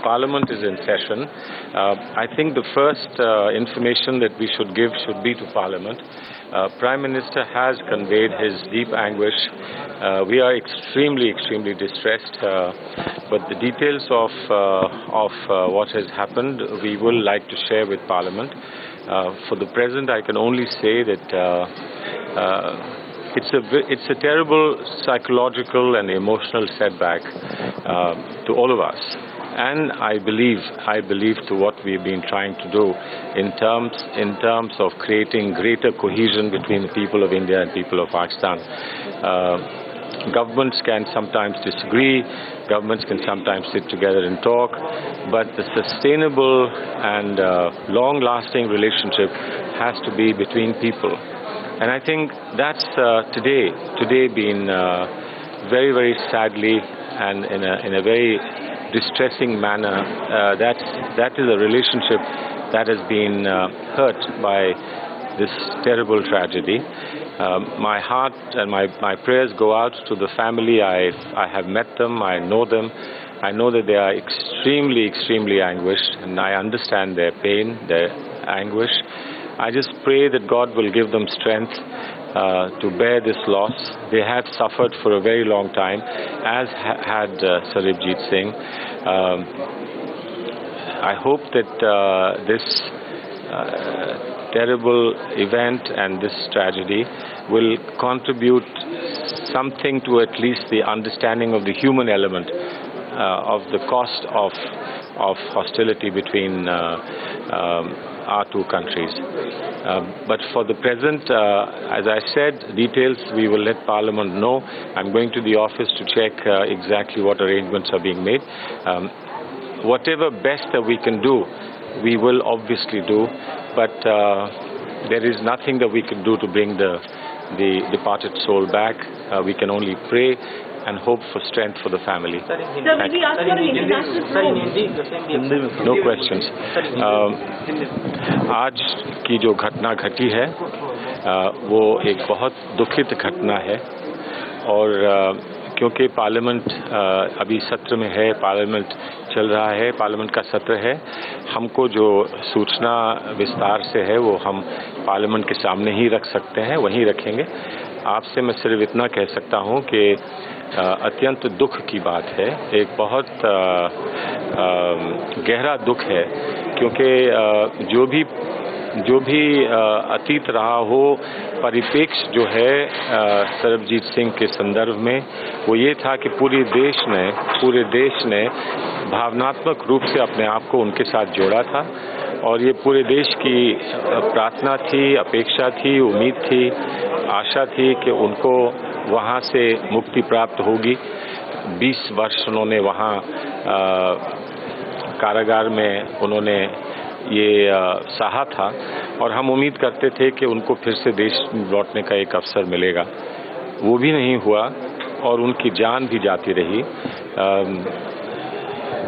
Parliament is in session. I think the first information that we should give should be to Parliament. Prime Minister has conveyed his deep anguish. We are extremely distressed, but the details of what has happened, we will like to share with Parliament. For the present, I can only say that it's a terrible psychological and emotional setback to all of us, and I believe to what we've been trying to do in terms of creating greater cohesion between the people of India and people of Pakistan. Governments can sometimes disagree, governments can sometimes sit together and talk, but the sustainable and long-lasting relationship has to be between people. And I think that's today been very sadly and in a very distressing manner. That is a relationship that has been hurt by this terrible tragedy. My heart and my prayers go out to the family. I have met them. I know them. I know that they are extremely anguished, and I understand their pain, their anguish. I just pray that God will give them strength to bear this loss. They have suffered for a very long time, as had Sarabjit Singh. I hope that this terrible event and this tragedy will contribute something to at least the understanding of the human element of the cost of hostility between our two countries. But for the present, as I said, details we will let Parliament know. I'm going to the office to check exactly what arrangements are being made. Whatever best that we can do, we will obviously do, but there is nothing that we can do to bring the departed soul back. We can only pray and hope for strength for the family. No questions. आज की जो घटना घटी है वो एक बहुत दुखित घटना है, और क्योंकि पार्लियामेंट अभी सत्र में है, पार्लियामेंट चल रहा है, पार्लियामेंट का सत्र है, हमको जो सूचना विस्तार से है वो हम पार्लियामेंट के सामने ही रख सकते हैं, वहीं रखेंगे। आपसे मैं सिर्फ इतना कह सकता हूं कि अत्यंत दुख की बात है, एक बहुत गहरा दुख है, क्योंकि जो भी अतीत रहा हो, परिप्रेक्ष्य जो है सरबजीत सिंह के संदर्भ में वो ये था कि पूरे देश ने भावनात्मक रूप से अपने आप को उनके साथ जोड़ा था, और ये पूरे देश की प्रार्थना थी, अपेक्षा थी, उम्मीद थी, आशा थी कि उनको वहाँ से मुक्ति प्राप्त होगी। 20 वर्ष उन्होंने वहाँ कारागार में उन्होंने ये सहा था, और हम उम्मीद करते थे कि उनको फिर से देश लौटने का एक अवसर मिलेगा। वो भी नहीं हुआ और उनकी जान भी जाती रही।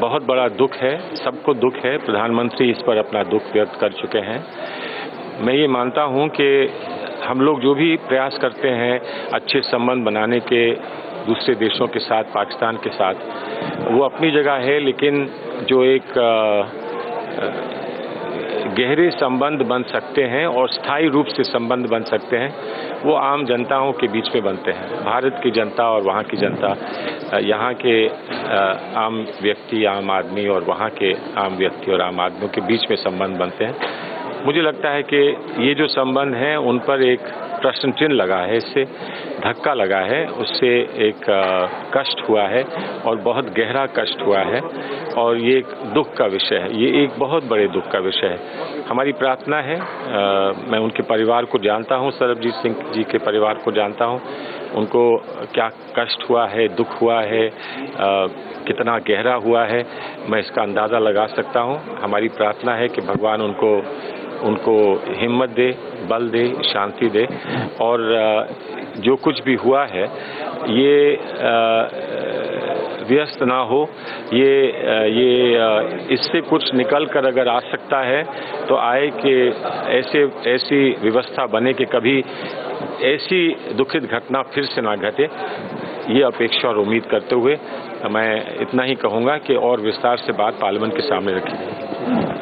बहुत बड़ा दुख है, सबको दुख है। प्रधानमंत्री इस पर अपना दुख व्यक्त कर चुके हैं। मैं ये मानता हूँ कि हम लोग जो भी प्रयास करते हैं अच्छे संबंध बनाने के दूसरे देशों के साथ, पाकिस्तान के साथ, वो अपनी जगह है, लेकिन जो एक गहरे संबंध बन सकते हैं और स्थायी रूप से संबंध बन सकते हैं, वो आम जनताओं के बीच में बनते हैं। भारत की जनता और वहाँ की जनता, यहाँ के आम व्यक्ति, आम आदमी और वहाँ के आम व्यक्ति और आम आदमियों के बीच में संबंध बनते हैं। मुझे लगता है कि ये जो संबंध हैं उन पर एक प्रश्न चिन्ह लगा है, इससे धक्का लगा है, उससे एक कष्ट हुआ है और बहुत गहरा कष्ट हुआ है, और ये एक दुख का विषय है, ये एक बहुत बड़े दुख का विषय है। हमारी प्रार्थना है, मैं उनके परिवार को जानता हूँ, सरबजीत सिंह जी के परिवार को जानता हूँ, उनको क्या कष्ट हुआ है, दुख हुआ है, कितना गहरा हुआ है, मैं इसका अंदाज़ा लगा सकता हूँ। हमारी प्रार्थना है कि भगवान उनको हिम्मत दे, बल दे, शांति दे, और जो कुछ भी हुआ है ये व्यस्त ना हो, ये इससे कुछ निकल कर अगर आ सकता है तो आए कि ऐसी व्यवस्था बने कि कभी ऐसी दुखित घटना फिर से ना घटे। ये अपेक्षा और उम्मीद करते हुए मैं इतना ही कहूँगा कि और विस्तार से बात पार्लियामेंट के सामने रखी जाएगी।